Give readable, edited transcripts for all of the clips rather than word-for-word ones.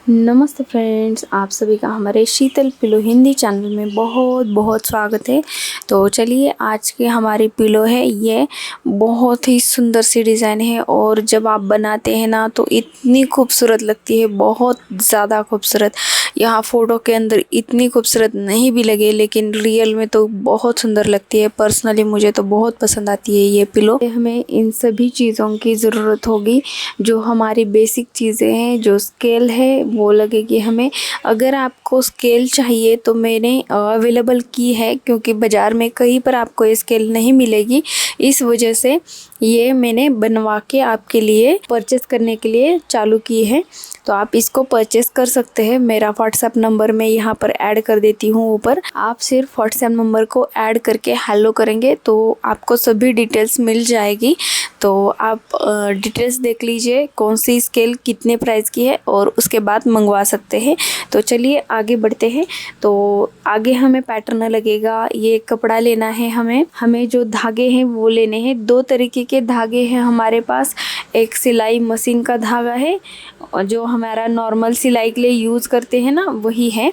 नमस्ते फ्रेंड्स, आप सभी का हमारे शीतल पिलो हिंदी चैनल में बहुत बहुत स्वागत है। तो चलिए, आज की हमारी पिलो है, ये बहुत ही सुंदर सी डिज़ाइन है और जब आप बनाते हैं ना तो इतनी खूबसूरत लगती है, बहुत ज़्यादा खूबसूरत। यहाँ फ़ोटो के अंदर इतनी खूबसूरत नहीं भी लगे, लेकिन रियल में तो बहुत सुंदर लगती है। पर्सनली मुझे तो बहुत पसंद आती है ये पिलो। हमें इन सभी चीज़ों की ज़रूरत होगी, जो हमारी बेसिक चीज़ें हैं। जो स्केल है वो लगेगी हमें। अगर आपको स्केल चाहिए तो मैंने अवेलेबल की है, क्योंकि बाज़ार में कहीं पर आपको ये स्केल नहीं मिलेगी, इस वजह से ये मैंने बनवा के आपके लिए परचेस करने के लिए चालू की है। तो आप इसको परचेस कर सकते हैं। मेरा व्हाट्सएप नंबर मैं यहाँ पर ऐड कर देती हूँ ऊपर। आप सिर्फ व्हाट्सएप नंबर को ऐड करके हेलो करेंगे तो आपको सभी डिटेल्स मिल जाएगी। तो आप डिटेल्स देख लीजिए, कौन सी स्केल कितने प्राइस की है, और उसके बाद मंगवा सकते हैं। तो चलिए आगे बढ़ते हैं। तो आगे हमें पैटर्न लगेगा, ये कपड़ा लेना है हमें जो धागे हैं वो लेने हैं। दो तरीके के धागे हैं हमारे पास। एक सिलाई मशीन का धागा है, और जो हमारा नॉर्मल सिलाई के लिए यूज़ करते हैं ना, वही है।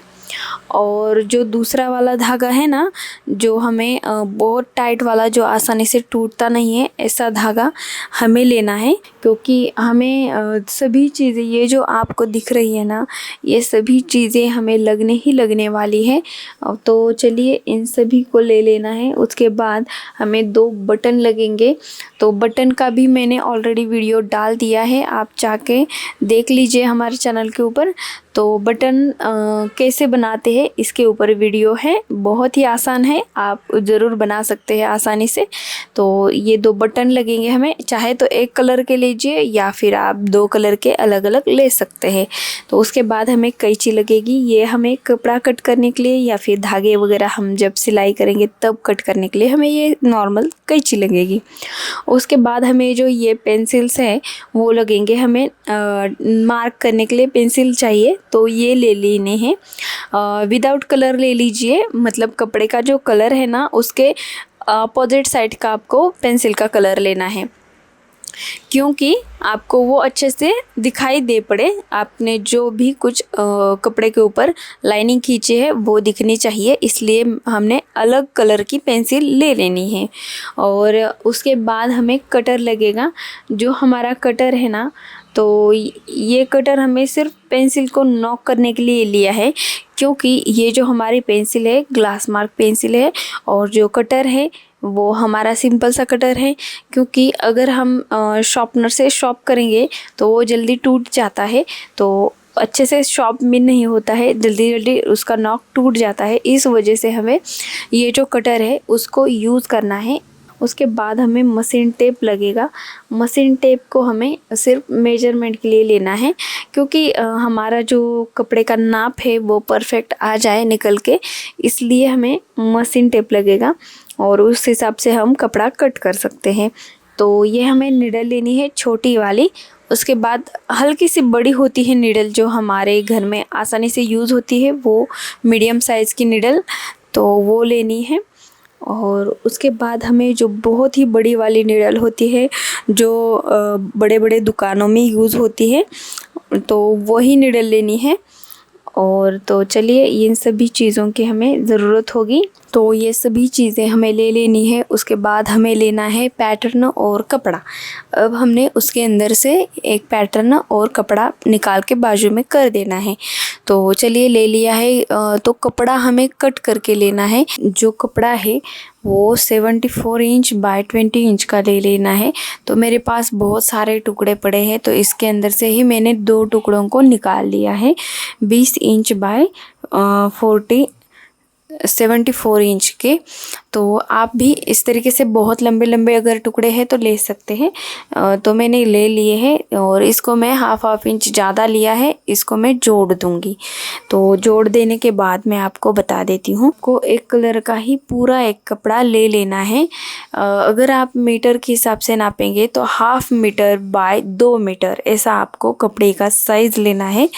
और जो दूसरा वाला धागा है ना, जो हमें बहुत टाइट वाला, जो आसानी से टूटता नहीं है, ऐसा धागा हमें लेना है। क्योंकि हमें सभी चीज़ें, ये जो आपको दिख रही है ना, ये सभी चीज़ें हमें लगने ही लगने वाली है। तो चलिए इन सभी को ले लेना है। उसके बाद हमें 2 बटन लगेंगे। तो बटन का भी मैंने ऑलरेडी वीडियो डाल दिया है, आप जाके देख लीजिए हमारे चैनल के ऊपर। तो बटन कैसे बनाते हैं इसके ऊपर वीडियो है, बहुत ही आसान है, आप ज़रूर बना सकते हैं आसानी से। तो ये 2 बटन लगेंगे हमें, चाहे तो एक कलर के लीजिए या फिर आप 2 कलर के अलग अलग ले सकते हैं। तो उसके बाद हमें कैंची लगेगी, ये हमें कपड़ा कट करने के लिए या फिर धागे वगैरह हम जब सिलाई करेंगे तब कट करने के लिए हमें ये नॉर्मल कैंची लगेगी। उसके बाद हमें जो ये पेंसिल्स हैं वो लगेंगे, हमें मार्क करने के लिए पेंसिल चाहिए, तो ये ले लेने हैं। विदाउट कलर ले लीजिए, मतलब कपड़े का जो कलर है ना, उसके अपोजिट साइड का आपको पेंसिल का कलर लेना है, क्योंकि आपको वो अच्छे से दिखाई दे पड़े। आपने जो भी कुछ कपड़े के ऊपर लाइनिंग खींची है वो दिखनी चाहिए, इसलिए हमने अलग कलर की पेंसिल ले लेनी है। और उसके बाद हमें कटर लगेगा। जो हमारा कटर है ना, तो ये कटर हमें सिर्फ पेंसिल को नॉक करने के लिए लिया है, क्योंकि ये जो हमारी पेंसिल है ग्लास मार्क पेंसिल है, और जो कटर है वो हमारा सिंपल सा कटर है। क्योंकि अगर हम शॉर्पनर से शॉर्प करेंगे तो वो जल्दी टूट जाता है, तो अच्छे से शॉर्प में नहीं होता है, जल्दी जल्दी उसका नॉक टूट जाता है। इस वजह से हमें ये जो कटर है उसको यूज़ करना है। उसके बाद हमें मशीन टेप लगेगा। मशीन टेप को हमें सिर्फ मेजरमेंट के लिए लेना है, क्योंकि हमारा जो कपड़े का नाप है वो परफेक्ट आ जाए निकल के, इसलिए हमें मशीन टेप लगेगा और उस हिसाब से हम कपड़ा कट कर सकते हैं। तो ये हमें निडल लेनी है, छोटी वाली। उसके बाद हल्की सी बड़ी होती है निडल, जो हमारे घर में आसानी से यूज़ होती है, वो मीडियम साइज़ की निडल, तो वो लेनी है। और उसके बाद हमें जो बहुत ही बड़ी वाली निडल होती है, जो बड़े बड़े दुकानों में यूज़ होती है, तो वही निडल लेनी है। और तो चलिए, इन सभी चीज़ों की हमें ज़रूरत होगी, तो ये सभी चीज़ें हमें ले लेनी है। उसके बाद हमें लेना है पैटर्न और कपड़ा। अब हमने उसके अंदर से एक पैटर्न और कपड़ा निकाल के बाजू में कर देना है। तो चलिए ले लिया है। तो कपड़ा हमें कट करके लेना है। जो कपड़ा है वो 74 इंच बाय 20 इंच का ले लेना है। तो मेरे पास बहुत सारे टुकड़े पड़े हैं, तो इसके अंदर से ही मैंने 2 टुकड़ों को निकाल लिया है। 20 इंच बाय 74 इंच के। तो आप भी इस तरीके से बहुत लंबे लंबे अगर टुकड़े हैं तो ले सकते हैं। तो मैंने ले लिए हैं, और इसको मैं हाफ इंच ज़्यादा लिया है, इसको मैं जोड़ दूंगी। तो जोड़ देने के बाद मैं आपको बता देती हूँ, को एक कलर का ही पूरा एक कपड़ा ले लेना है। अगर आप मीटर के हिसाब से नापेंगे तो 1/2 मीटर बाय 2 मीटर ऐसा आपको कपड़े का साइज़ लेना है।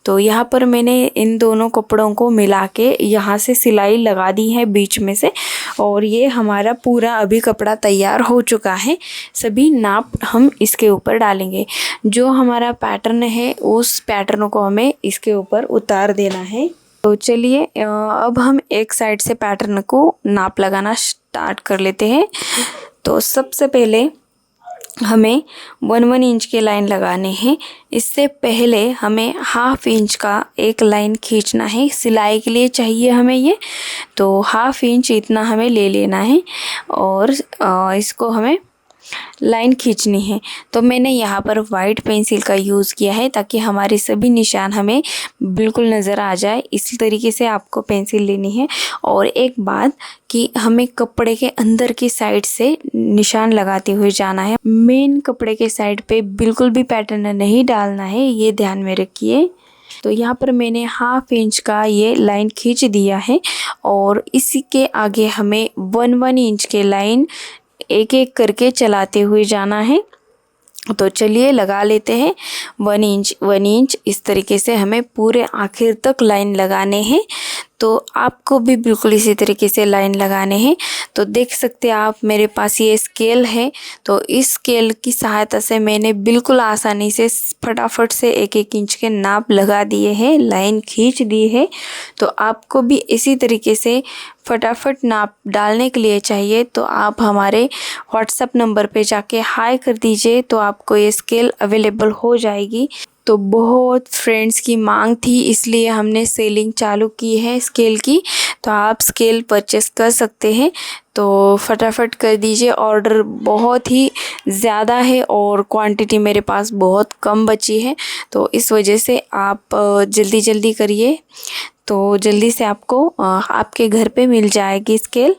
तो यहाँ पर मैंने इन दोनों कपड़ों को मिला के यहाँ से सिलाई लगा दी है बीच में से, और ये हमारा पूरा अभी कपड़ा तैयार हो चुका है। सभी नाप हम इसके ऊपर डालेंगे। जो हमारा पैटर्न है उस पैटर्न को हमें इसके ऊपर उतार देना है। तो चलिए अब हम एक साइड से पैटर्न को नाप लगाना स्टार्ट कर लेते हैं। तो सबसे पहले हमें 1 इंच के लाइन लगाने हैं। इससे पहले हमें हाफ इंच का एक लाइन खींचना है। सिलाई के लिए चाहिए हमें ये, तो हाफ इंच इतना हमें ले लेना है और इसको हमें लाइन खींचनी है। तो मैंने यहाँ पर वाइट पेंसिल का यूज़ किया है ताकि हमारे सभी निशान हमें बिल्कुल नज़र आ जाए। इसी तरीके से आपको पेंसिल लेनी है। और एक बात कि हमें कपड़े के अंदर की साइड से निशान लगाते हुए जाना है। मेन कपड़े के साइड पे बिल्कुल भी पैटर्न नहीं डालना है, ये ध्यान में रखिए। तो यहाँ पर मैंने हाफ इंच का ये लाइन खींच दिया है और इसी के आगे हमें 1 इंच के लाइन एक एक करके चलाते हुए जाना है। तो चलिए लगा लेते हैं 1 इंच। इस तरीके से हमें पूरे आखिर तक लाइन लगाने हैं। तो आपको भी बिल्कुल इसी तरीके से लाइन लगाने हैं। तो देख सकते हैं आप, मेरे पास ये स्केल है। तो इस स्केल की सहायता से मैंने बिल्कुल आसानी से फटाफट से 1 इंच के नाप लगा दिए हैं, लाइन खींच दी है। तो आपको भी इसी तरीके से फटाफट नाप डालने के लिए चाहिए तो आप हमारे व्हाट्सएप नंबर पे जाके हाई कर दीजिए, तो आपको ये स्केल अवेलेबल हो जाएगी। तो बहुत फ्रेंड्स की मांग थी, इसलिए हमने सेलिंग चालू की है स्केल की। तो आप स्केल परचेस कर सकते हैं। तो फटाफट कर दीजिए, ऑर्डर बहुत ही ज़्यादा है और क्वांटिटी मेरे पास बहुत कम बची है। तो इस वजह से आप जल्दी जल्दी करिए, तो जल्दी से आपको आपके घर पे मिल जाएगी स्केल।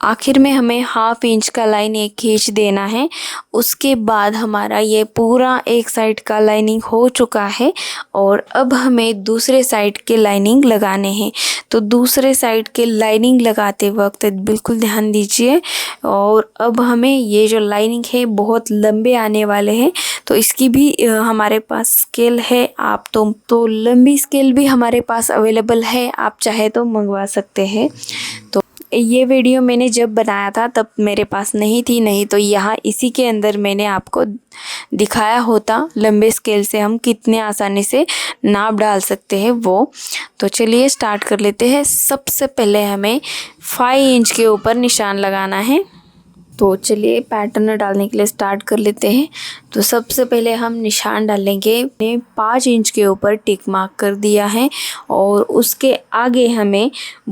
आखिर में हमें हाफ इंच का लाइन एक खींच देना है। उसके बाद हमारा ये पूरा एक साइड का लाइनिंग हो चुका है और अब हमें दूसरे साइड के लाइनिंग लगाने हैं। तो दूसरे साइड के लाइनिंग लगाते वक्त बिल्कुल ध्यान दीजिए। और अब हमें ये जो लाइनिंग है बहुत लंबे आने वाले हैं, तो इसकी भी हमारे पास स्केल है। आप तो लंबी स्केल भी हमारे पास अवेलेबल है, आप चाहे तो मंगवा सकते हैं। तो ये वीडियो मैंने जब बनाया था तब मेरे पास नहीं थी, नहीं तो यहाँ इसी के अंदर मैंने आपको दिखाया होता लंबे स्केल से हम कितने आसानी से नाप डाल सकते हैं वो। तो चलिए स्टार्ट कर लेते हैं। सबसे पहले हमें 5 इंच के ऊपर निशान लगाना है। तो चलिए पैटर्न डालने के लिए स्टार्ट कर लेते हैं। तो सबसे पहले हम निशान डालेंगे। 5 इंच के ऊपर टिक मार्क कर दिया है और उसके आगे हमें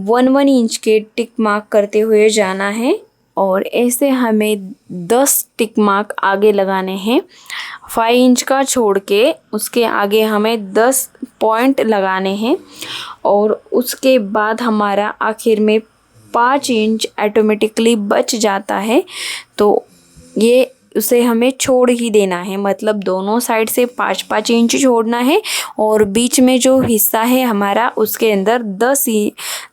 1 इंच के टिक मार्क करते हुए जाना है और ऐसे हमें 10 टिक मार्क आगे लगाने हैं। 5 इंच का छोड़ के उसके आगे हमें 10 पॉइंट लगाने हैं और उसके बाद हमारा आखिर में 5 इंच ऑटोमेटिकली बच जाता है। तो ये उसे हमें छोड़ ही देना है, मतलब दोनों साइड से 5-5 इंच छोड़ना है और बीच में जो हिस्सा है हमारा उसके अंदर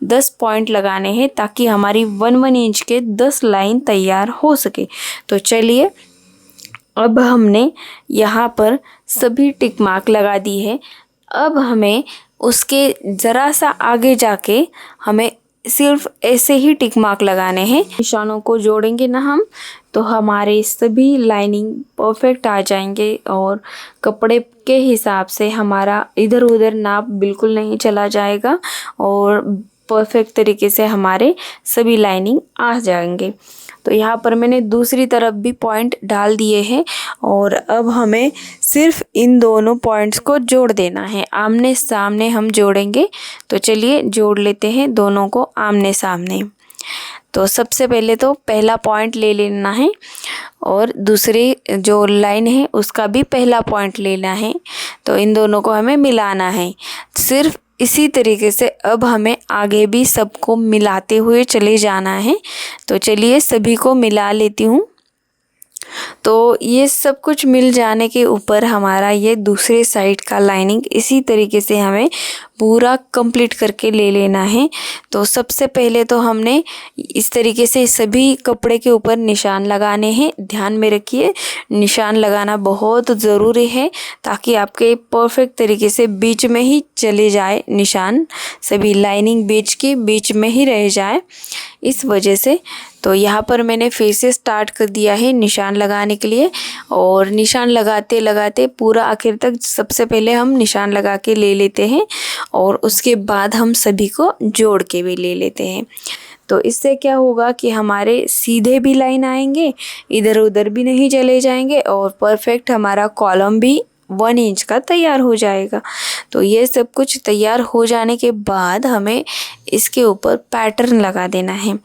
10 पॉइंट लगाने हैं ताकि हमारी 1 इंच के 10 लाइन तैयार हो सके। तो चलिए अब हमने यहाँ पर सभी टिक मार्क लगा दी है। अब हमें उसके ज़रा सा आगे जाके हमें सिर्फ ऐसे ही टिक मार्क लगाने हैं। निशानों को जोड़ेंगे ना हम, तो हमारे सभी लाइनिंग परफेक्ट आ जाएंगे और कपड़े के हिसाब से हमारा इधर उधर नाप बिल्कुल नहीं चला जाएगा और परफेक्ट तरीके से हमारे सभी लाइनिंग आ जाएंगे। तो यहाँ पर मैंने दूसरी तरफ भी पॉइंट डाल दिए हैं और अब हमें सिर्फ इन दोनों पॉइंट्स को जोड़ देना है। आमने सामने हम जोड़ेंगे। तो चलिए जोड़ लेते हैं दोनों को आमने सामने। तो सबसे पहले तो पहला पॉइंट ले लेना है और दूसरी जो लाइन है उसका भी पहला पॉइंट लेना है। तो इन दोनों को हमें मिलाना है। सिर्फ इसी तरीके से अब हमें आगे भी सबको मिलाते हुए चले जाना है। तो चलिए सभी को मिला लेती हूँ। तो ये सब कुछ मिल जाने के ऊपर हमारा ये दूसरे साइड का लाइनिंग इसी तरीके से हमें पूरा कंप्लीट करके ले लेना है। तो सबसे पहले तो हमने इस तरीके से सभी कपड़े के ऊपर निशान लगाने हैं। ध्यान में रखिए, निशान लगाना बहुत ज़रूरी है ताकि आपके परफेक्ट तरीके से बीच में ही चले जाए निशान, सभी लाइनिंग बीच के बीच में ही रह जाए, इस वजह से। तो यहाँ पर मैंने फिर से स्टार्ट कर दिया है निशान लगाने के लिए और निशान लगाते लगाते पूरा आखिर तक सबसे पहले हम निशान लगा के ले लेते हैं और उसके बाद हम सभी को जोड़ के भी ले लेते हैं। तो इससे क्या होगा कि हमारे सीधे भी लाइन आएंगे, इधर उधर भी नहीं चले जाएंगे और परफेक्ट हमारा कॉलम भी 1 इंच का तैयार हो जाएगा। तो ये सब कुछ तैयार हो जाने के बाद हमें इसके ऊपर पैटर्न लगा देना है।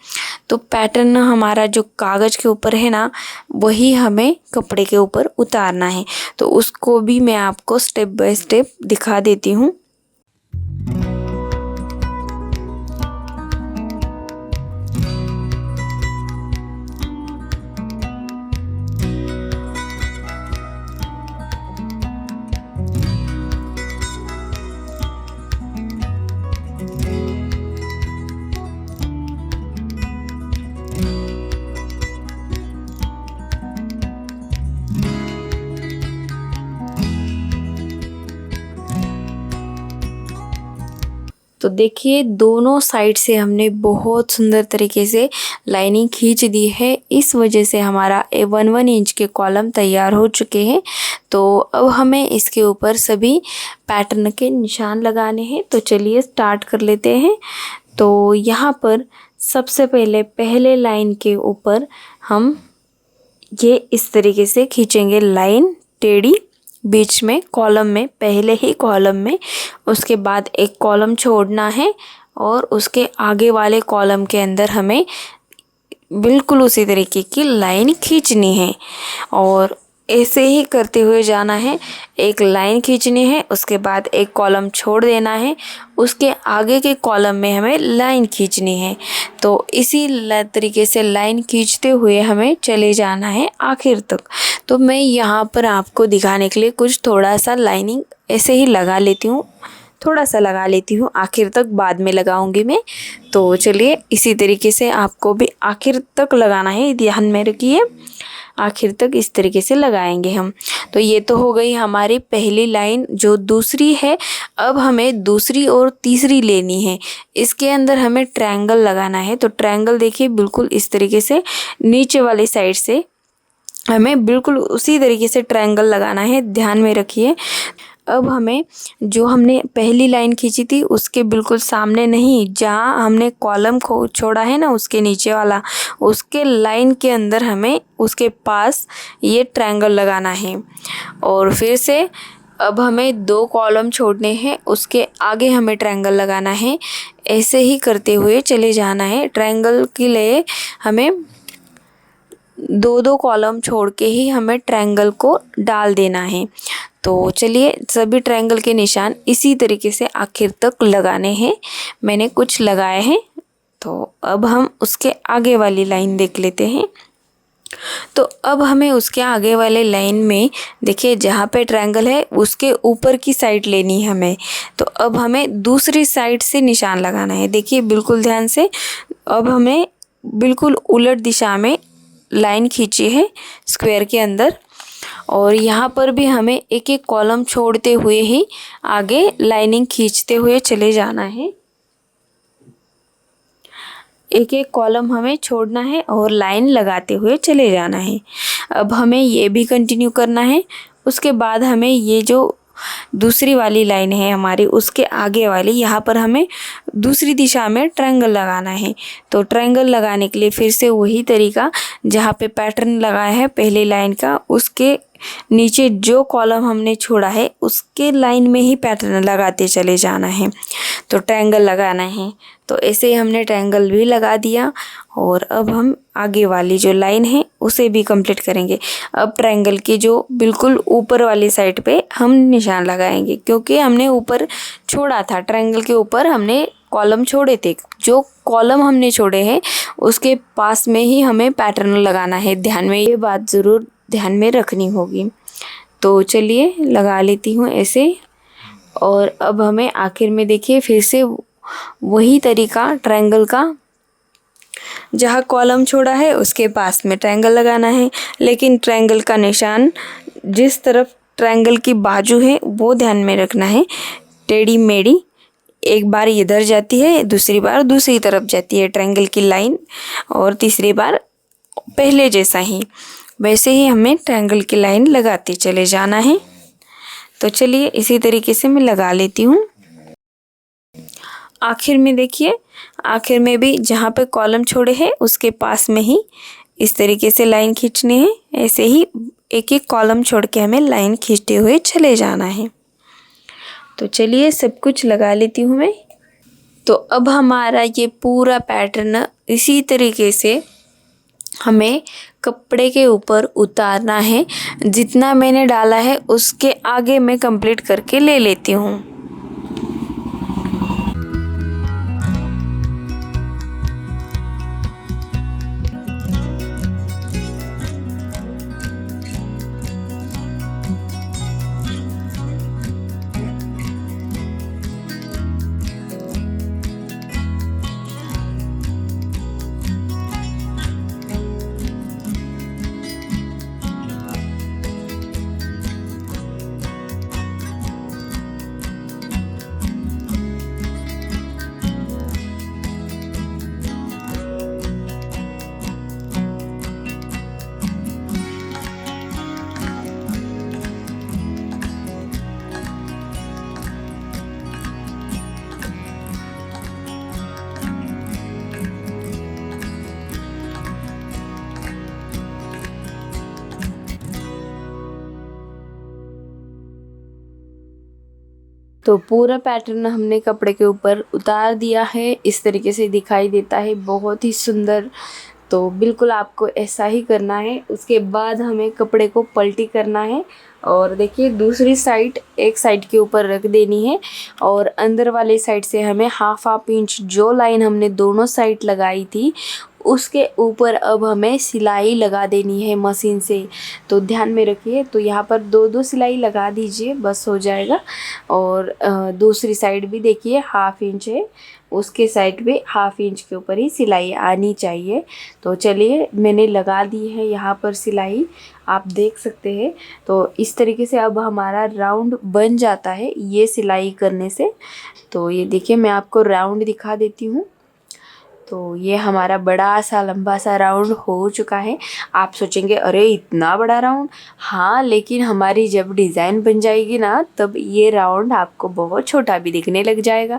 तो पैटर्न हमारा जो कागज़ के ऊपर है ना, वही हमें कपड़े के ऊपर उतारना है। तो उसको भी मैं आपको स्टेप बाय स्टेप दिखा देती हूँ। तो देखिए दोनों साइड से हमने बहुत सुंदर तरीके से लाइनिंग खींच दी है। इस वजह से हमारा 1 इंच के कॉलम तैयार हो चुके हैं। तो अब हमें इसके ऊपर सभी पैटर्न के निशान लगाने हैं। तो चलिए स्टार्ट कर लेते हैं। तो यहाँ पर सबसे पहले पहले लाइन के ऊपर हम ये इस तरीके से खींचेंगे लाइन टेढ़ी बीच में कॉलम में, पहले ही कॉलम में। उसके बाद एक कॉलम छोड़ना है और उसके आगे वाले कॉलम के अंदर हमें बिल्कुल उसी तरीके की लाइन खींचनी है और ऐसे ही करते हुए जाना है। एक लाइन खींचनी है, उसके बाद एक कॉलम छोड़ देना है, उसके आगे के कॉलम में हमें लाइन खींचनी है। तो इसी तरीके से लाइन खींचते हुए हमें चले जाना है आखिर तक। तो मैं यहाँ पर आपको दिखाने के लिए कुछ थोड़ा सा लाइनिंग ऐसे ही लगा लेती हूँ, थोड़ा सा लगा लेती हूँ, आखिर तक बाद में लगाऊंगी मैं। तो चलिए इसी तरीके से आपको भी आखिर तक लगाना है, ध्यान में रखिए, आखिर तक इस तरीके से लगाएंगे हम। तो ये तो हो गई हमारी पहली लाइन। जो दूसरी है, अब हमें दूसरी और तीसरी लेनी है। इसके अंदर हमें ट्रायंगल लगाना है। तो ट्रायंगल देखिए बिल्कुल इस तरीके से नीचे वाली साइड से हमें बिल्कुल उसी तरीके से ट्रायंगल लगाना है, ध्यान में रखिए। अब हमें जो हमने पहली लाइन खींची थी उसके बिल्कुल सामने नहीं, जहाँ हमने कॉलम छोड़ा है ना उसके नीचे वाला, उसके लाइन के अंदर हमें उसके पास ये ट्रायंगल लगाना है। और फिर से अब हमें 2 कॉलम छोड़ने हैं, उसके आगे हमें ट्रायंगल लगाना है। ऐसे ही करते हुए चले जाना है। ट्रायंगल के लिए हमें 2-2 कॉलम छोड़ के ही हमें ट्रायंगल को डाल देना है। तो चलिए सभी ट्रायंगल के निशान इसी तरीके से आखिर तक लगाने हैं। मैंने कुछ लगाए हैं। तो अब हम उसके आगे वाली लाइन देख लेते हैं। तो अब हमें उसके आगे वाले लाइन में देखिए जहाँ पे ट्रायंगल है उसके ऊपर की साइड लेनी है हमें। तो अब हमें दूसरी साइड से निशान लगाना है। देखिए बिल्कुल ध्यान से, अब हमें बिल्कुल उलट दिशा में लाइन खींची है स्क्वायर के अंदर और यहाँ पर भी हमें एक एक कॉलम छोड़ते हुए ही आगे लाइनिंग खींचते हुए चले जाना है। एक एक कॉलम हमें छोड़ना है और लाइन लगाते हुए चले जाना है। अब हमें ये भी कंटिन्यू करना है। उसके बाद हमें ये जो दूसरी वाली लाइन है हमारी उसके आगे वाली, यहाँ पर हमें दूसरी दिशा में ट्रायंगल लगाना है। तो ट्रायंगल लगाने के लिए फिर से वही तरीका, जहाँ पे पैटर्न लगाया है पहली लाइन का उसके नीचे जो कॉलम हमने छोड़ा है उसके लाइन में ही पैटर्न लगाते चले जाना है। तो ट्रायंगल लगाना है, तो ऐसे ही हमने ट्रायंगल भी लगा दिया। और अब हम आगे वाली जो लाइन है उसे भी कंप्लीट करेंगे। अब ट्रायंगल की जो बिल्कुल ऊपर वाली साइड पे हम निशान लगाएंगे, क्योंकि हमने ऊपर छोड़ा था, ट्रायंगल के ऊपर हमने कॉलम छोड़े थे। जो कॉलम हमने छोड़े हैं उसके पास में ही हमें पैटर्न लगाना है। ध्यान में ये बात ज़रूर ध्यान में रखनी होगी। तो चलिए लगा लेती हूँ ऐसे। और अब हमें आखिर में देखिए फिर से वही तरीका, ट्रायंगल का जहाँ कॉलम छोड़ा है उसके पास में ट्रायंगल लगाना है, लेकिन ट्रायंगल का निशान जिस तरफ ट्रायंगल की बाजू है वो ध्यान में रखना है। टेढ़ी मेढ़ी, एक बार इधर जाती है, दूसरी बार दूसरी तरफ जाती है ट्रायंगल की लाइन, और तीसरी बार पहले जैसा ही, वैसे ही हमें ट्रायंगल की लाइन लगाते चले जाना है। तो चलिए इसी तरीके से मैं लगा लेती हूँ। आखिर में देखिए, आखिर में भी जहाँ पे कॉलम छोड़े हैं उसके पास में ही इस तरीके से लाइन खींचनी है। ऐसे ही एक एक कॉलम छोड़ के हमें लाइन खींचते हुए चले जाना है। तो चलिए सब कुछ लगा लेती हूँ मैं। तो अब हमारा ये पूरा पैटर्न इसी तरीके से हमें कपड़े के ऊपर उतारना है। जितना मैंने डाला है उसके आगे मैं कंप्लीट करके ले लेती हूँ। तो पूरा पैटर्न हमने कपड़े के ऊपर उतार दिया है। इस तरीके से दिखाई देता है, बहुत ही सुंदर। तो बिल्कुल आपको ऐसा ही करना है। उसके बाद हमें कपड़े को पलटी करना है और देखिए दूसरी साइड एक साइड के ऊपर रख देनी है और अंदर वाले साइड से हमें हाफ इंच जो लाइन हमने दोनों साइड लगाई थी उसके ऊपर अब हमें सिलाई लगा देनी है मशीन से। तो ध्यान में रखिए, तो यहाँ पर दो सिलाई लगा दीजिए, बस हो जाएगा। और दूसरी साइड भी देखिए हाफ इंच है, उसके साइड पे हाफ इंच के ऊपर ही सिलाई आनी चाहिए। तो चलिए मैंने लगा दी है यहाँ पर सिलाई, आप देख सकते हैं। तो इस तरीके से अब हमारा राउंड बन जाता है ये सिलाई करने से। तो ये देखिए मैं आपको राउंड दिखा देती हूँ। तो ये हमारा बड़ा सा लंबा सा राउंड हो चुका है। आप सोचेंगे अरे इतना बड़ा राउंड, हाँ लेकिन हमारी जब डिज़ाइन बन जाएगी ना तब ये राउंड आपको बहुत छोटा भी दिखने लग जाएगा।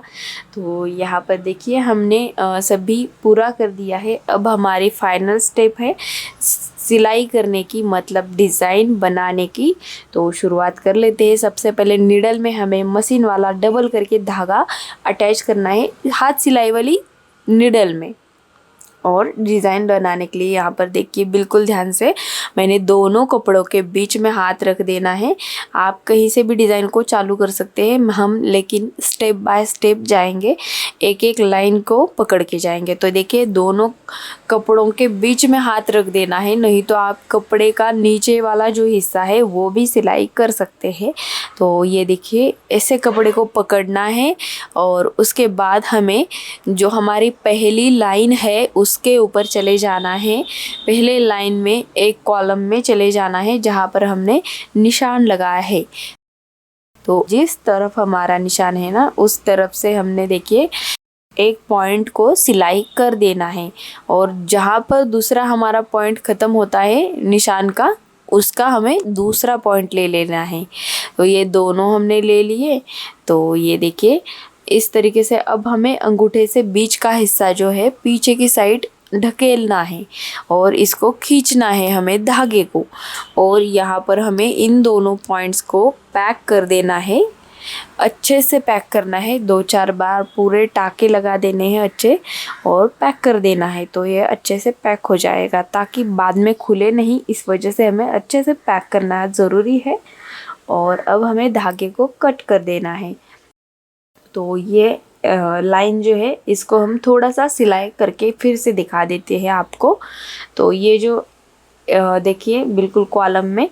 तो यहाँ पर देखिए हमने सभी पूरा कर दिया है। अब हमारी फाइनल स्टेप है सिलाई करने की, मतलब डिज़ाइन बनाने की। तो शुरुआत कर लेते हैं। सबसे पहले नीडल में हमें मशीन वाला डबल करके धागा अटैच करना है हाथ सिलाई वाली निडल में। और डिज़ाइन बनाने के लिए यहाँ पर देखिए बिल्कुल ध्यान से मैंने दोनों कपड़ों के बीच में हाथ रख देना है। आप कहीं से भी डिज़ाइन को चालू कर सकते हैं, हम लेकिन स्टेप बाय स्टेप जाएंगे, एक एक लाइन को पकड़ के जाएंगे। तो देखिए दोनों कपड़ों के बीच में हाथ रख देना है, नहीं तो आप कपड़े का नीचे वाला जो हिस्सा है वो भी सिलाई कर सकते हैं। तो ये देखिए ऐसे कपड़े को पकड़ना है और उसके बाद हमें जो हमारी पहली लाइन है उसके ऊपर चले जाना है। पहले लाइन में एक कॉलम में चले जाना है जहाँ पर हमने निशान लगाया है। तो जिस तरफ हमारा निशान है ना उस तरफ से हमने देखिए एक पॉइंट को सिलाई कर देना है और जहाँ पर दूसरा हमारा पॉइंट ख़त्म होता है निशान का उसका हमें दूसरा पॉइंट ले लेना है। तो ये दोनों हमने ले लिए। तो ये देखिए इस तरीके से अब हमें अंगूठे से बीच का हिस्सा जो है पीछे की साइड ढकेलना है और इसको खींचना है हमें धागे को, और यहाँ पर हमें इन दोनों पॉइंट्स को पैक कर देना है। अच्छे से पैक करना है, 2-4 बार पूरे टाके लगा देने हैं अच्छे और पैक कर देना है। तो ये अच्छे से पैक हो जाएगा ताकि बाद में खुले नहीं, इस वजह से हमें अच्छे से पैक करना ज़रूरी है। और अब हमें धागे को कट कर देना है। तो ये लाइन जो है इसको हम थोड़ा सा सिलाई करके फिर से दिखा देते हैं आपको। तो ये जो देखिए बिल्कुल कॉलम में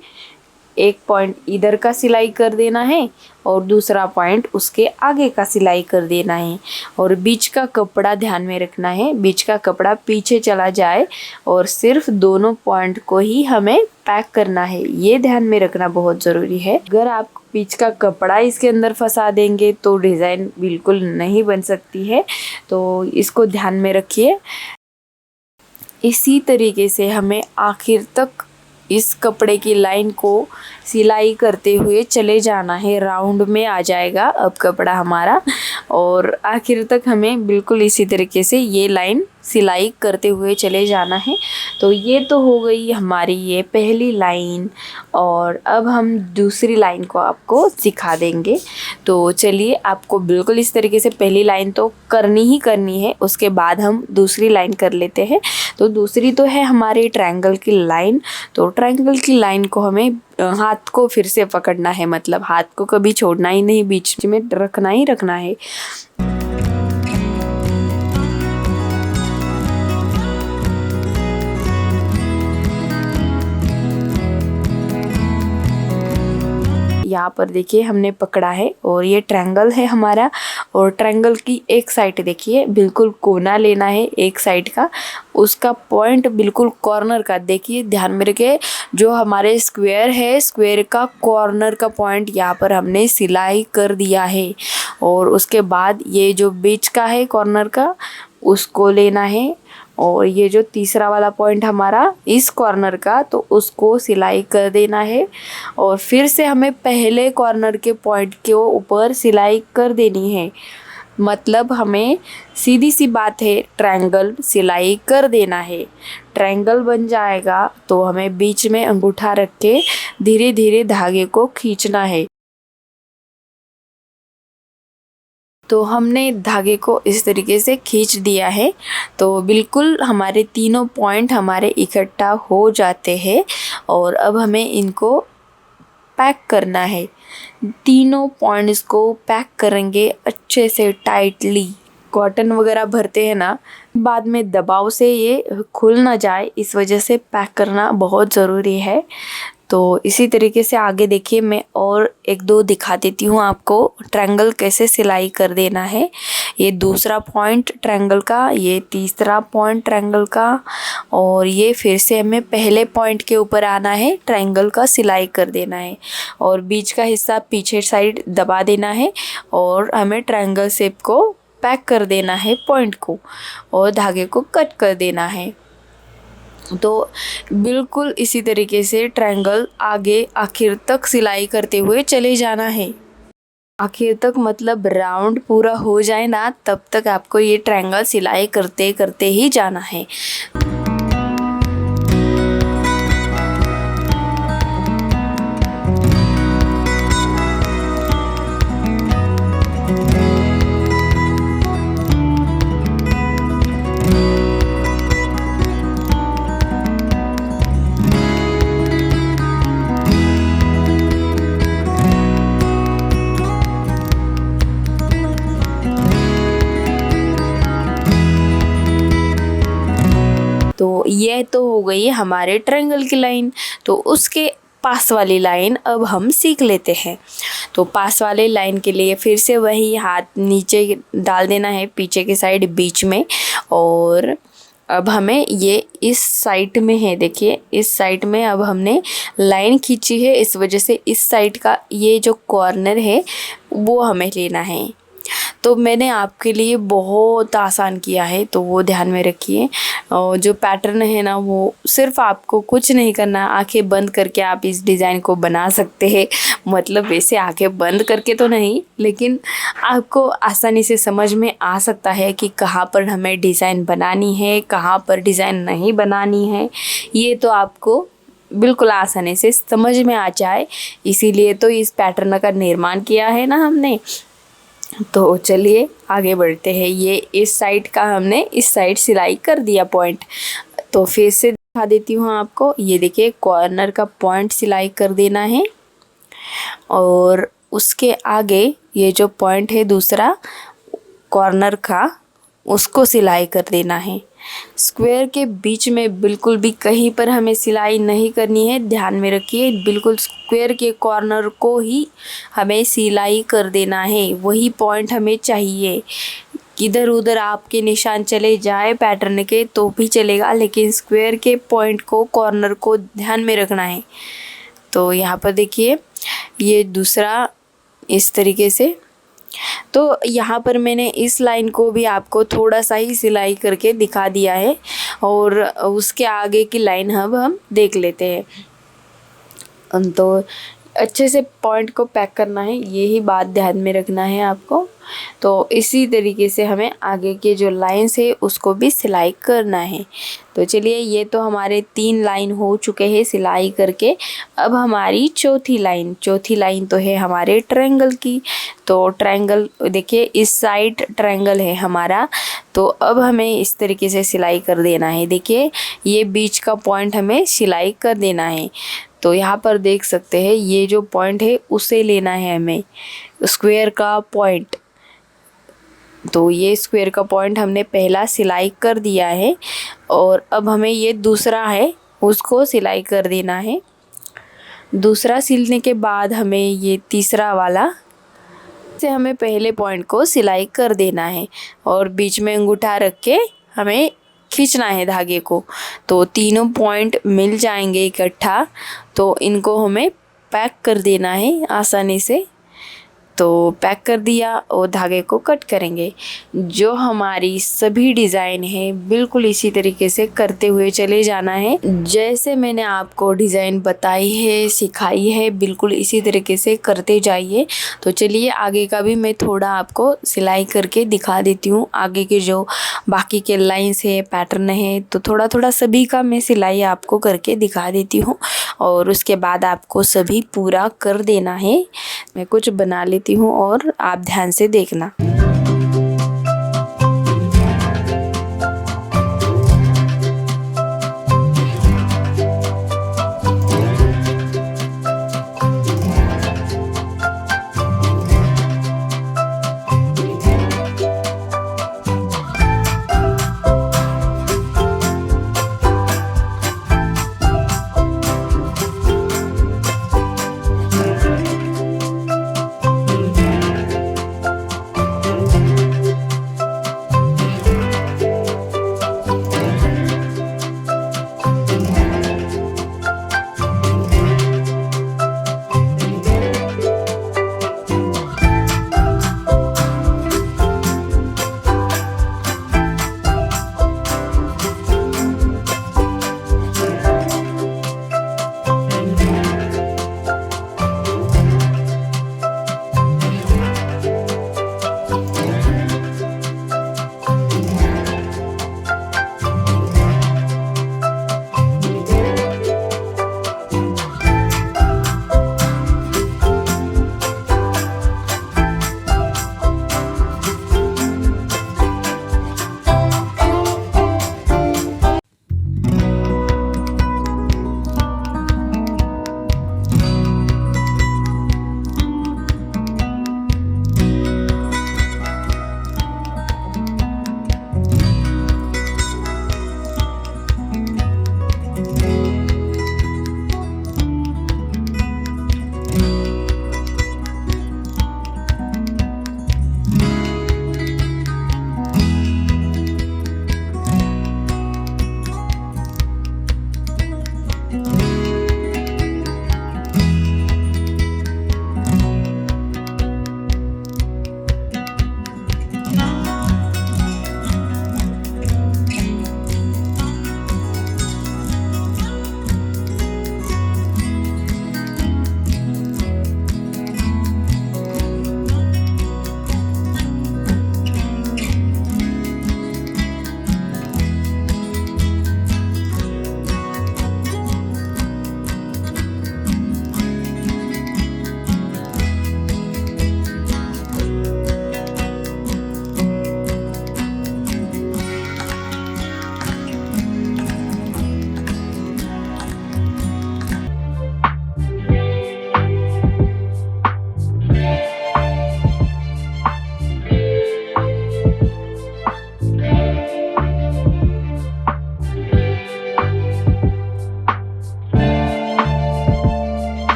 एक पॉइंट इधर का सिलाई कर देना है और दूसरा पॉइंट उसके आगे का सिलाई कर देना है। और बीच का कपड़ा ध्यान में रखना है, बीच का कपड़ा पीछे चला जाए और सिर्फ दोनों पॉइंट को ही हमें पैक करना है, ये ध्यान में रखना बहुत ज़रूरी है। अगर आप बीच का कपड़ा इसके अंदर फंसा देंगे तो डिज़ाइन बिल्कुल नहीं बन सकती है, तो इसको ध्यान में रखिए। इसी तरीके से हमें आखिर तक इस कपड़े की लाइन को सिलाई करते हुए चले जाना है। राउंड में आ जाएगा अब कपड़ा हमारा, और आखिर तक हमें बिल्कुल इसी तरीके से ये लाइन सिलाई करते हुए चले जाना है। तो ये तो हो गई हमारी ये पहली लाइन, और अब हम दूसरी लाइन को आपको सिखा देंगे। तो चलिए, आपको बिल्कुल इस तरीके से पहली लाइन तो करनी ही करनी है, उसके बाद हम दूसरी लाइन कर लेते हैं। तो दूसरी तो है हमारे ट्रायंगल की लाइन। तो ट्रायंगल की लाइन को हमें हाथ को फिर से पकड़ना है, मतलब हाथ को कभी छोड़ना ही नहीं, बीच में रखना ही रखना है। यहाँ पर देखिए हमने पकड़ा है और ये ट्रायंगल है हमारा, और ट्रायंगल की एक साइड देखिए बिल्कुल कोना लेना है एक साइड का, उसका पॉइंट बिल्कुल कॉर्नर का देखिए, ध्यान में रखिए। जो हमारे स्क्वायर है, स्क्वायर का कॉर्नर का पॉइंट यहाँ पर हमने सिलाई कर दिया है। और उसके बाद ये जो बीच का है कॉर्नर का, उसको लेना है। और ये जो तीसरा वाला पॉइंट हमारा इस कॉर्नर का, तो उसको सिलाई कर देना है। और फिर से हमें पहले कॉर्नर के पॉइंट के ऊपर सिलाई कर देनी है, मतलब हमें सीधी सी बात है, ट्रायंगल सिलाई कर देना है। ट्रायंगल बन जाएगा तो हमें बीच में अंगूठा रख के धीरे धीरे धागे को खींचना है। तो हमने धागे को इस तरीके से खींच दिया है। तो बिल्कुल हमारे तीनों पॉइंट हमारे इकट्ठा हो जाते हैं, और अब हमें इनको पैक करना है। तीनों पॉइंट्स को पैक करेंगे अच्छे से टाइटली। कॉटन वगैरह भरते हैं ना, बाद में दबाव से ये खुल ना जाए, इस वजह से पैक करना बहुत ज़रूरी है। तो इसी तरीके से आगे देखिए, मैं और एक दो दिखा देती हूँ आपको ट्रायंगल कैसे सिलाई कर देना है। ये दूसरा पॉइंट ट्रायंगल का, ये तीसरा पॉइंट ट्रायंगल का, और ये फिर से हमें पहले पॉइंट के ऊपर आना है, ट्रायंगल का सिलाई कर देना है। और बीच का हिस्सा पीछे साइड दबा देना है, और हमें ट्रायंगल शेप को पैक कर देना है पॉइंट को, और धागे को कट कर देना है। तो बिल्कुल इसी तरीके से ट्रायंगल आगे आखिर तक सिलाई करते हुए चले जाना है। आखिर तक मतलब राउंड पूरा हो जाए ना, तब तक आपको ये ट्रायंगल सिलाई करते करते ही जाना है। तो ये तो हो गई हमारे ट्रायंगल की लाइन। तो उसके पास वाली लाइन अब हम सीख लेते हैं। तो पास वाले लाइन के लिए फिर से वही हाथ नीचे डाल देना है पीछे की साइड बीच में, और अब हमें ये इस साइड में है, देखिए इस साइड में अब हमने लाइन खींची है, इस वजह से इस साइड का ये जो कॉर्नर है वो हमें लेना है। तो मैंने आपके लिए बहुत आसान किया है, तो वो ध्यान में रखिए। और जो पैटर्न है ना, वो सिर्फ आपको कुछ नहीं करना, आंखें बंद करके आप इस डिज़ाइन को बना सकते हैं। मतलब वैसे आंखें बंद करके तो नहीं, लेकिन आपको आसानी से समझ में आ सकता है कि कहाँ पर हमें डिज़ाइन बनानी है, कहाँ पर डिज़ाइन नहीं बनानी है। ये तो आपको बिल्कुल आसानी से समझ में आ जाए, इसीलिए तो इस पैटर्न का निर्माण किया है ना हमने। तो चलिए आगे बढ़ते हैं। ये इस साइड का हमने इस साइड सिलाई कर दिया पॉइंट। तो फिर से दिखा देती हूँ आपको। ये देखिए, कॉर्नर का पॉइंट सिलाई कर देना है और उसके आगे ये जो पॉइंट है दूसरा कॉर्नर का, उसको सिलाई कर देना है। स्क्वायर के बीच में बिल्कुल भी कहीं पर हमें सिलाई नहीं करनी है, ध्यान में रखिए। बिल्कुल स्क्वायर के कॉर्नर को ही हमें सिलाई कर देना है, वही पॉइंट हमें चाहिए। इधर उधर आपके निशान चले जाए पैटर्न के तो भी चलेगा, लेकिन स्क्वायर के पॉइंट को, कॉर्नर को ध्यान में रखना है। तो यहाँ पर देखिए, ये दूसरा इस तरीके से। तो यहाँ पर मैंने इस लाइन को भी आपको थोड़ा सा ही सिलाई करके दिखा दिया है, और उसके आगे की लाइन अब हम देख लेते हैं। तो अच्छे से पॉइंट को पैक करना है, यही बात ध्यान में रखना है आपको। तो इसी तरीके से हमें आगे के जो लाइन्स है उसको भी सिलाई करना है। तो चलिए, ये तो हमारे 3 लाइन हो चुके हैं सिलाई करके। अब हमारी चौथी लाइन तो है हमारे ट्रायंगल की। तो ट्रायंगल देखिए, इस साइड ट्रायंगल है हमारा, तो अब हमें इस तरीके से सिलाई कर देना है। देखिए, ये बीच का पॉइंट हमें सिलाई कर देना है। तो यहाँ पर देख सकते हैं, ये जो पॉइंट है उसे लेना है हमें, स्क्वायर का पॉइंट। तो ये स्क्वायर का पॉइंट हमने पहला सिलाई कर दिया है, और अब हमें ये दूसरा है उसको सिलाई कर देना है। दूसरा सिलने के बाद हमें ये तीसरा वाला से हमें पहले पॉइंट को सिलाई कर देना है, और बीच में अंगूठा रख के हमें खींचना है धागे को। तो तीनों पॉइंट मिल जाएंगे इकट्ठा, तो इनको हमें पैक कर देना है आसानी से। तो पैक कर दिया और धागे को कट करेंगे। जो हमारी सभी डिज़ाइन है बिल्कुल इसी तरीके से करते हुए चले जाना है, जैसे मैंने आपको डिज़ाइन बताई है, सिखाई है, बिल्कुल इसी तरीके से करते जाइए। तो चलिए, आगे का भी मैं थोड़ा आपको सिलाई करके दिखा देती हूँ। आगे के जो बाकी के लाइंस है, पैटर्न है, तो थोड़ा थोड़ा सभी का मैं सिलाई आपको करके दिखा देती हूँ, और उसके बाद आपको सभी पूरा कर देना है। मैं कुछ बना लेती हूँ और आप ध्यान से देखना।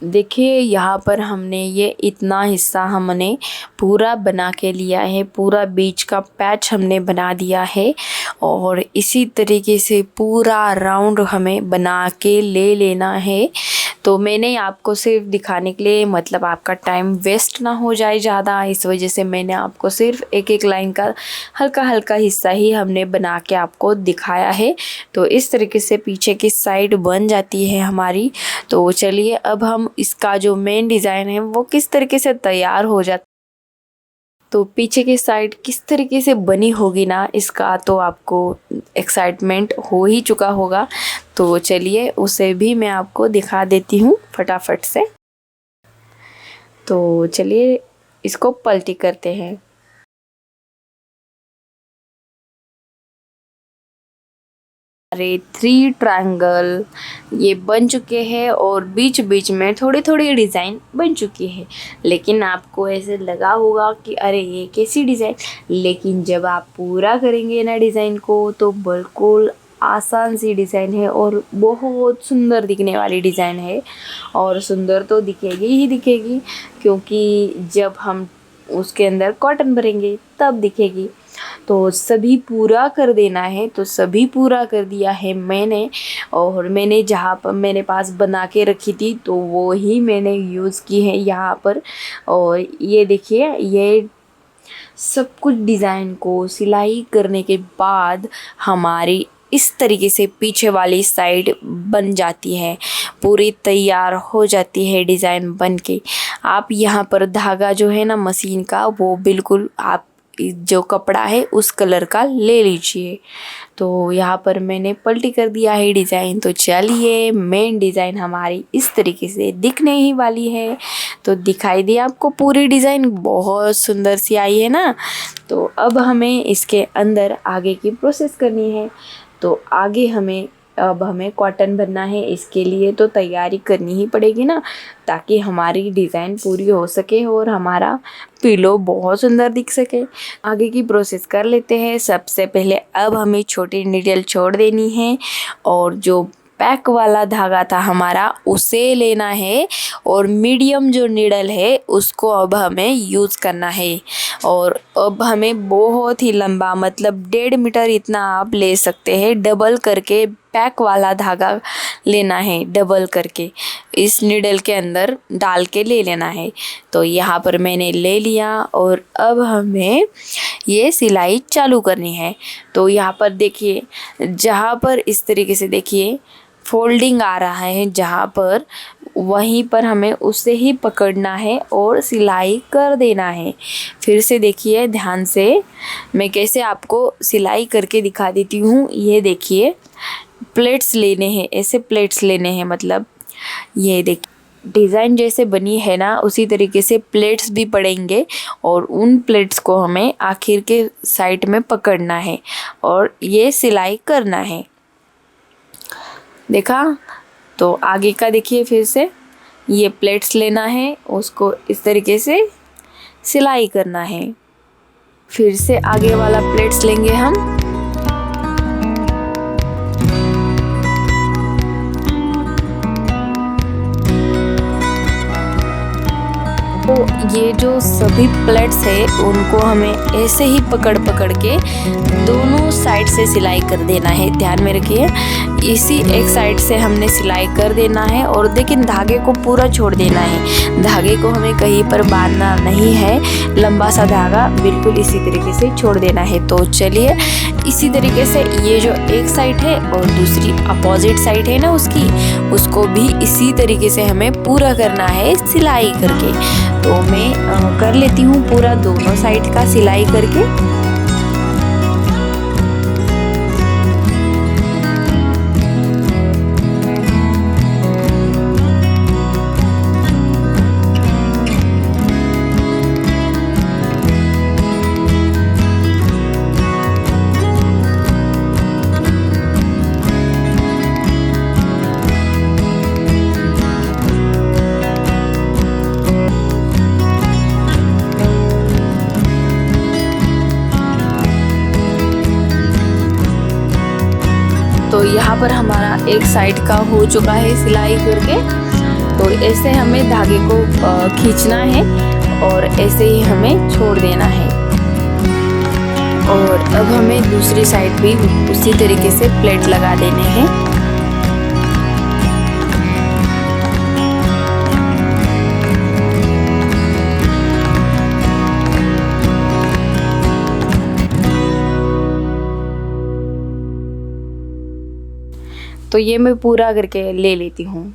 देखिए यहाँ पर हमने ये इतना हिस्सा हमने पूरा बना के लिया है, पूरा बीच का पैच हमने बना दिया है और इसी तरीके से पूरा राउंड हमें बना के ले लेना है। तो मैंने आपको सिर्फ दिखाने के लिए, मतलब आपका टाइम वेस्ट ना हो जाए ज़्यादा, इस वजह से मैंने आपको सिर्फ एक एक लाइन का हल्का हल्का हिस्सा ही हमने बना के आपको दिखाया है। तो इस तरीके से पीछे की साइड बन जाती है हमारी। तो चलिए अब हम इसका जो मेन डिज़ाइन है वो किस तरीके से तैयार हो जाता, तो पीछे की साइड किस तरीके से बनी होगी ना, इसका तो आपको एक्साइटमेंट हो ही चुका होगा। तो चलिए उसे भी मैं आपको दिखा देती हूँ फटाफट से। तो चलिए इसको पलटी करते हैं। हमारे 3 ट्रायंगल ये बन चुके हैं और बीच बीच में थोड़ी थोड़ी डिज़ाइन बन चुकी है। लेकिन आपको ऐसे लगा होगा कि अरे ये कैसी डिज़ाइन, लेकिन जब आप पूरा करेंगे ना डिज़ाइन को तो बिल्कुल आसान सी डिज़ाइन है और बहुत सुंदर दिखने वाली डिज़ाइन है। और सुंदर तो दिखेगी ही दिखेगी, क्योंकि जब हम उसके अंदर कॉटन भरेंगे तब दिखेगी। तो सभी पूरा कर देना है, तो सभी पूरा कर दिया है मैंने। और मैंने जहाँ पर मेरे पास बना के रखी थी तो वो ही मैंने यूज़ की है यहाँ पर। और ये देखिए, ये सब कुछ डिज़ाइन को सिलाई करने के बाद हमारी इस तरीके से पीछे वाली साइड बन जाती है, पूरी तैयार हो जाती है डिज़ाइन बन के। आप यहाँ पर धागा जो है ना मशीन का, वो बिल्कुल आप जो कपड़ा है उस कलर का ले लीजिए। तो यहाँ पर मैंने पलटी कर दिया है डिज़ाइन। तो चलिए मेन डिज़ाइन हमारी इस तरीके से दिखने ही वाली है। तो दिखाई दी आपको पूरी डिज़ाइन, बहुत सुंदर सी आई है ना। तो अब हमें इसके अंदर आगे की प्रोसेस करनी है। तो आगे अब हमें कॉटन भरना है। इसके लिए तो तैयारी करनी ही पड़ेगी ना, ताकि हमारी डिज़ाइन पूरी हो सके और हमारा पिलो बहुत सुंदर दिख सके। आगे की प्रोसेस कर लेते हैं। सबसे पहले अब हमें छोटी नीडल छोड़ देनी है और जो पैक वाला धागा था हमारा उसे लेना है और मीडियम जो नीडल है उसको अब हमें यूज़ करना है। और अब हमें बहुत ही लंबा, मतलब 1.5 मीटर इतना आप ले सकते हैं, डबल करके पैक वाला धागा लेना है, डबल करके इस नीडल के अंदर डाल के ले लेना है। तो यहाँ पर मैंने ले लिया और अब हमें ये सिलाई चालू करनी है। तो यहाँ पर देखिए, जहाँ पर इस तरीके से देखिए फोल्डिंग आ रहा है, जहाँ पर वहीं पर हमें उसे ही पकड़ना है और सिलाई कर देना है। फिर से देखिए ध्यान से, मैं कैसे आपको सिलाई करके दिखा देती हूँ। ये देखिए प्लेट्स लेने हैं, ऐसे प्लेट्स लेने हैं, मतलब ये देखिए डिज़ाइन जैसे बनी है ना उसी तरीके से प्लेट्स भी पड़ेंगे और उन प्लेट्स को हमें आखिर के साइड में पकड़ना है और ये सिलाई करना है। देखा? तो आगे का देखिए, फिर से ये प्लेट्स लेना है, उसको इस तरीके से सिलाई करना है। फिर से आगे वाला प्लेट्स लेंगे हम, तो ये जो सभी प्लेट्स है उनको हमें ऐसे ही पकड़ पकड़ के दोनों साइड से सिलाई कर देना है। ध्यान में रखिए, इसी एक साइड से हमने सिलाई कर देना है और लेकिन धागे को पूरा छोड़ देना है। धागे को हमें कहीं पर बांधना नहीं है, लंबा सा धागा बिल्कुल इसी तरीके से छोड़ देना है। तो चलिए इसी तरीके से ये जो एक साइड है और दूसरी अपोजिट साइड है ना उसको भी इसी तरीके से हमें पूरा करना है सिलाई करके। तो मैं कर लेती हूँ पूरा दोनों साइड का सिलाई करके। तो यहाँ पर हमारा एक साइड का हो चुका है सिलाई करके। तो ऐसे हमें धागे को खींचना है और ऐसे ही हमें छोड़ देना है। और अब हमें दूसरी साइड भी उसी तरीके से प्लेट लगा देने हैं। तो ये मैं पूरा करके ले लेती हूँ।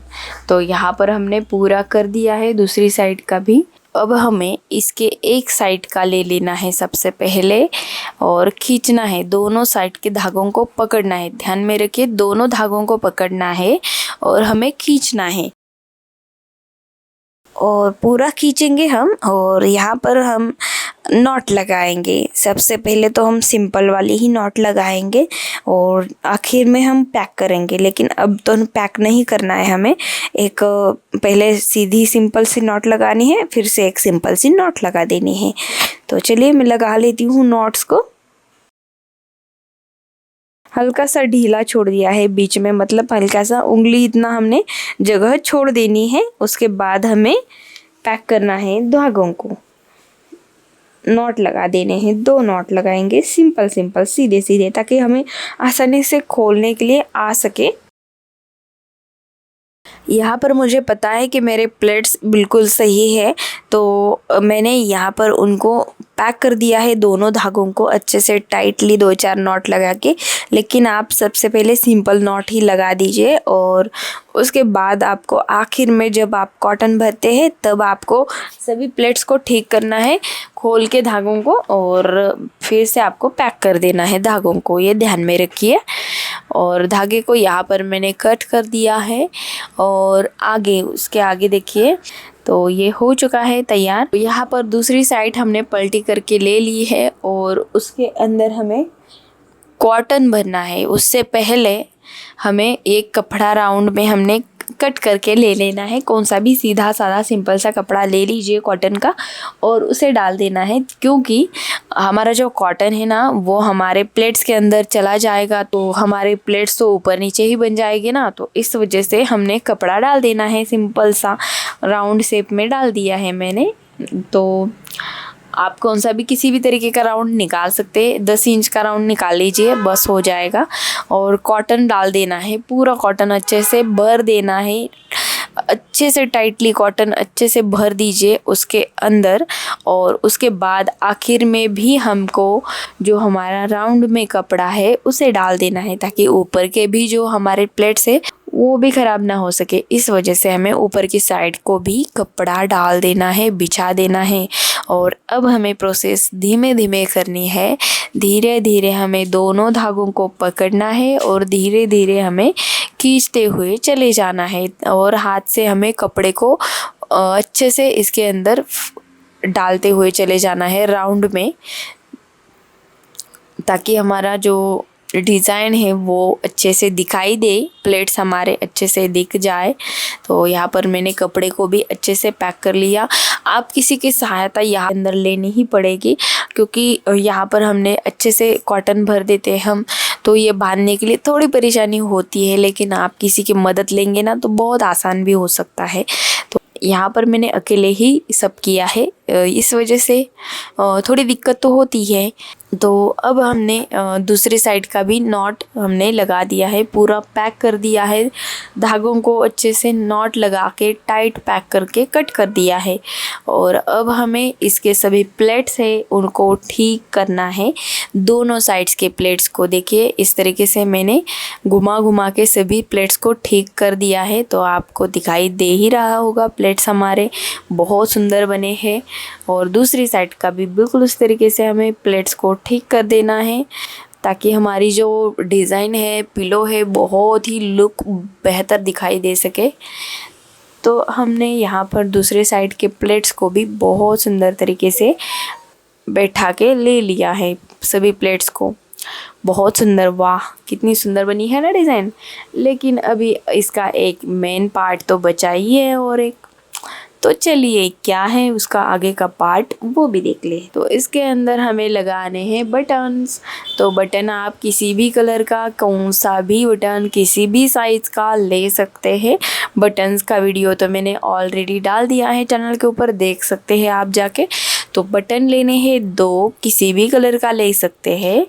तो यहाँ पर हमने पूरा कर दिया है दूसरी साइड का भी। अब हमें इसके एक साइड का ले लेना है सबसे पहले और खींचना है। दोनों साइड के धागों को पकड़ना है। ध्यान में रखिए, दोनों धागों को पकड़ना है और हमें खींचना है और पूरा खींचेंगे हम। और यहाँ पर हम नॉट लगाएंगे। सबसे पहले तो हम सिंपल वाली ही नॉट लगाएंगे और आखिर में हम पैक करेंगे। लेकिन अब तो पैक नहीं करना है हमें। एक पहले सीधी सिंपल सी नॉट लगानी है, फिर से एक सिंपल सी नॉट लगा देनी है। तो चलिए मैं लगा लेती हूँ नॉट्स को। हल्का सा ढीला छोड़ दिया है बीच में, मतलब हल्का सा उंगली इतना हमने जगह छोड़ देनी है। उसके बाद हमें पैक करना है धागों को। नॉट लगा देने हैं, 2 नॉट लगाएंगे सिंपल सिंपल सीधे सीधे, ताकि हमें आसानी से खोलने के लिए आ सके। यहाँ पर मुझे पता है कि मेरे प्लेट्स बिल्कुल सही है, तो मैंने यहाँ पर उनको पैक कर दिया है, दोनों धागों को अच्छे से टाइटली 2-4 नॉट लगा के। लेकिन आप सबसे पहले सिंपल नॉट ही लगा दीजिए और उसके बाद आपको आखिर में जब आप कॉटन भरते हैं तब आपको सभी प्लेट्स को ठीक करना है, खोल के धागों को, और फिर से आपको पैक कर देना है धागों को। ये ध्यान में रखिए। और धागे को यहाँ पर मैंने कट कर दिया है और आगे उसके आगे देखिए, तो ये हो चुका है तैयार। यहाँ पर दूसरी साइड हमने पलटी करके ले ली है और उसके अंदर हमें कॉटन भरना है। उससे पहले हमें एक कपड़ा राउंड में हमने कट करके ले लेना है। कौन सा भी सीधा साधा सिंपल सा कपड़ा ले लीजिए कॉटन का और उसे डाल देना है, क्योंकि हमारा जो कॉटन है ना वो हमारे प्लेट्स के अंदर चला जाएगा तो हमारे प्लेट्स तो ऊपर नीचे ही बन जाएगी ना। तो इस वजह से हमने कपड़ा डाल देना है। सिंपल सा राउंड शेप में डाल दिया है मैंने। तो आप कौन सा भी किसी भी तरीके का राउंड निकाल सकते हैं। 10 इंच का राउंड निकाल लीजिए, बस हो जाएगा। और कॉटन डाल देना है, पूरा कॉटन अच्छे से भर देना है। अच्छे से टाइटली कॉटन अच्छे से भर दीजिए उसके अंदर। और उसके बाद आखिर में भी हमको जो हमारा राउंड में कपड़ा है उसे डाल देना है, ताकि ऊपर के भी जो हमारे प्लेट्स है वो भी ख़राब ना हो सके। इस वजह से हमें ऊपर की साइड को भी कपड़ा डाल देना है, बिछा देना है। और अब हमें प्रोसेस धीमे धीमे करनी है। धीरे धीरे हमें दोनों धागों को पकड़ना है और धीरे धीरे हमें खींचते हुए चले जाना है। और हाथ से हमें कपड़े को अच्छे से इसके अंदर डालते हुए चले जाना है राउंड में, ताकि हमारा जो डिज़ाइन है वो अच्छे से दिखाई दे, प्लेट्स हमारे अच्छे से दिख जाए। तो यहाँ पर मैंने कपड़े को भी अच्छे से पैक कर लिया। आप किसी की सहायता यहाँ अंदर लेनी ही पड़ेगी, क्योंकि यहाँ पर हमने अच्छे से कॉटन भर देते हैं हम, तो ये बांधने के लिए थोड़ी परेशानी होती है। लेकिन आप किसी की मदद लेंगे ना तो बहुत आसान भी हो सकता है। तो यहाँ पर मैंने अकेले ही सब किया है, इस वजह से थोड़ी दिक्कत तो होती है। तो अब हमने दूसरी साइड का भी नॉट हमने लगा दिया है, पूरा पैक कर दिया है। धागों को अच्छे से नॉट लगा के टाइट पैक करके कट कर दिया है। और अब हमें इसके सभी प्लेट्स है उनको ठीक करना है। दोनों साइड्स के प्लेट्स को देखिए, इस तरीके से मैंने घुमा घुमा के सभी प्लेट्स को ठीक कर दिया है। तो आपको दिखाई दे ही रहा होगा प्लेट्स हमारे बहुत सुंदर बने हैं। और दूसरी साइड का भी बिल्कुल उस तरीके से हमें प्लेट्स को ठीक कर देना है, ताकि हमारी जो डिज़ाइन है पिलो है बहुत ही लुक बेहतर दिखाई दे सके। तो हमने यहाँ पर दूसरे साइड के प्लेट्स को भी बहुत सुंदर तरीके से बैठा के ले लिया है सभी प्लेट्स को। बहुत सुंदर, वाह कितनी सुंदर बनी है ना डिज़ाइन। लेकिन अभी इसका एक मेन पार्ट तो बचा ही है और एक, तो चलिए क्या है उसका आगे का पार्ट वो भी देख ले। तो इसके अंदर हमें लगाने हैं बटन्स। तो बटन आप किसी भी कलर का, कौन सा भी बटन किसी भी साइज़ का ले सकते हैं। बटन्स का वीडियो तो मैंने ऑलरेडी डाल दिया है चैनल के ऊपर, देख सकते हैं आप जाके। तो बटन लेने हैं 2, किसी भी कलर का ले सकते हैं,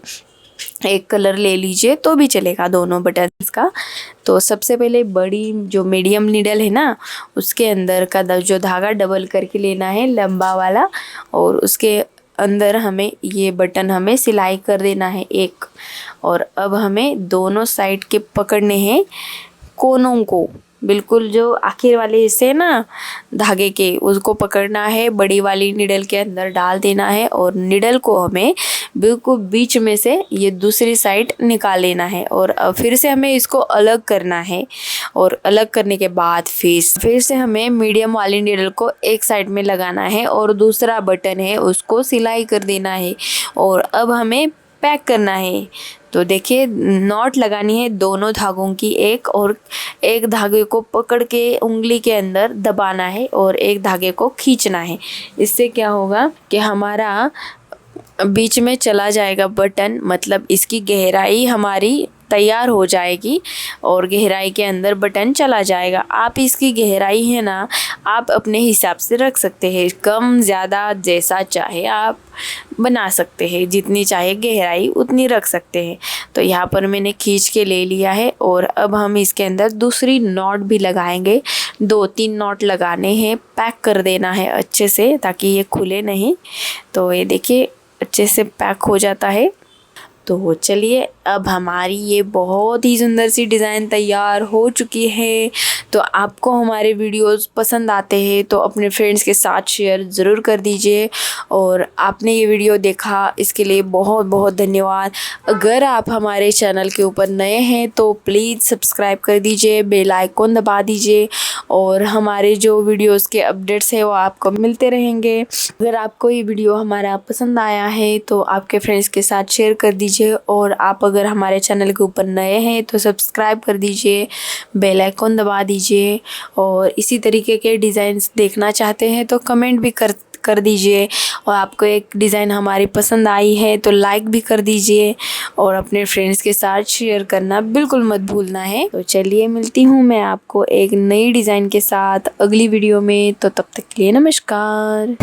एक कलर ले लीजिए तो भी चलेगा दोनों बटन्स का। तो सबसे पहले बड़ी जो मीडियम नीडल है ना, उसके अंदर का जो धागा डबल करके लेना है लंबा वाला, और उसके अंदर हमें ये बटन हमें सिलाई कर देना है एक। और अब हमें दोनों साइड के पकड़ने हैं कोनों को, बिल्कुल जो आखिर वाले हिस्से है ना धागे के, उसको पकड़ना है, बड़ी वाली निडल के अंदर डाल देना है और निडल को हमें बिल्कुल बीच में से ये दूसरी साइड निकाल लेना है। और फिर से हमें इसको अलग करना है, और अलग करने के बाद फिर से हमें मीडियम वाली निडल को एक साइड में लगाना है और दूसरा बटन है उसको सिलाई कर देना है। और अब हमें पैक करना है। तो देखिए नॉट लगानी है दोनों धागों की एक, और एक धागे को पकड़ के उंगली के अंदर दबाना है और एक धागे को खींचना है। इससे क्या होगा कि हमारा बीच में चला जाएगा बटन, मतलब इसकी गहराई हमारी तैयार हो जाएगी और गहराई के अंदर बटन चला जाएगा। आप इसकी गहराई है ना आप अपने हिसाब से रख सकते हैं, कम ज़्यादा जैसा चाहे आप बना सकते हैं, जितनी चाहे गहराई उतनी रख सकते हैं। तो यहाँ पर मैंने खींच के ले लिया है और अब हम इसके अंदर दूसरी नॉट भी लगाएंगे। 2-3 नॉट लगाने हैं, पैक कर देना है अच्छे से ताकि ये खुले नहीं। तो ये देखिए अच्छे से पैक हो जाता है। तो चलिए अब हमारी ये बहुत ही सुंदर सी डिज़ाइन तैयार हो चुकी है। तो आपको हमारे वीडियोस पसंद आते हैं तो अपने फ्रेंड्स के साथ शेयर ज़रूर कर दीजिए। और आपने ये वीडियो देखा इसके लिए बहुत बहुत धन्यवाद। अगर आप हमारे चैनल के ऊपर नए हैं तो प्लीज़ सब्सक्राइब कर दीजिए, बेल आइकॉन दबा दीजिए और हमारे जो वीडियोस के अपडेट्स हैं वो आपको मिलते रहेंगे। अगर आपको ये वीडियो हमारा पसंद आया है तो आपके फ्रेंड्स के साथ शेयर कर दीजिए। और आप अगर हमारे चैनल के ऊपर नए हैं तो सब्सक्राइब कर दीजिए, बेल आइकॉन दबा दीजिए। और इसी तरीके के डिज़ाइंस देखना चाहते हैं तो कमेंट भी कर दीजिए। और आपको एक डिज़ाइन हमारी पसंद आई है तो लाइक भी कर दीजिए और अपने फ्रेंड्स के साथ शेयर करना बिल्कुल मत भूलना है। तो चलिए मिलती हूँ मैं आपको एक नई डिज़ाइन के साथ अगली वीडियो में। तो तब तक के लिए नमस्कार।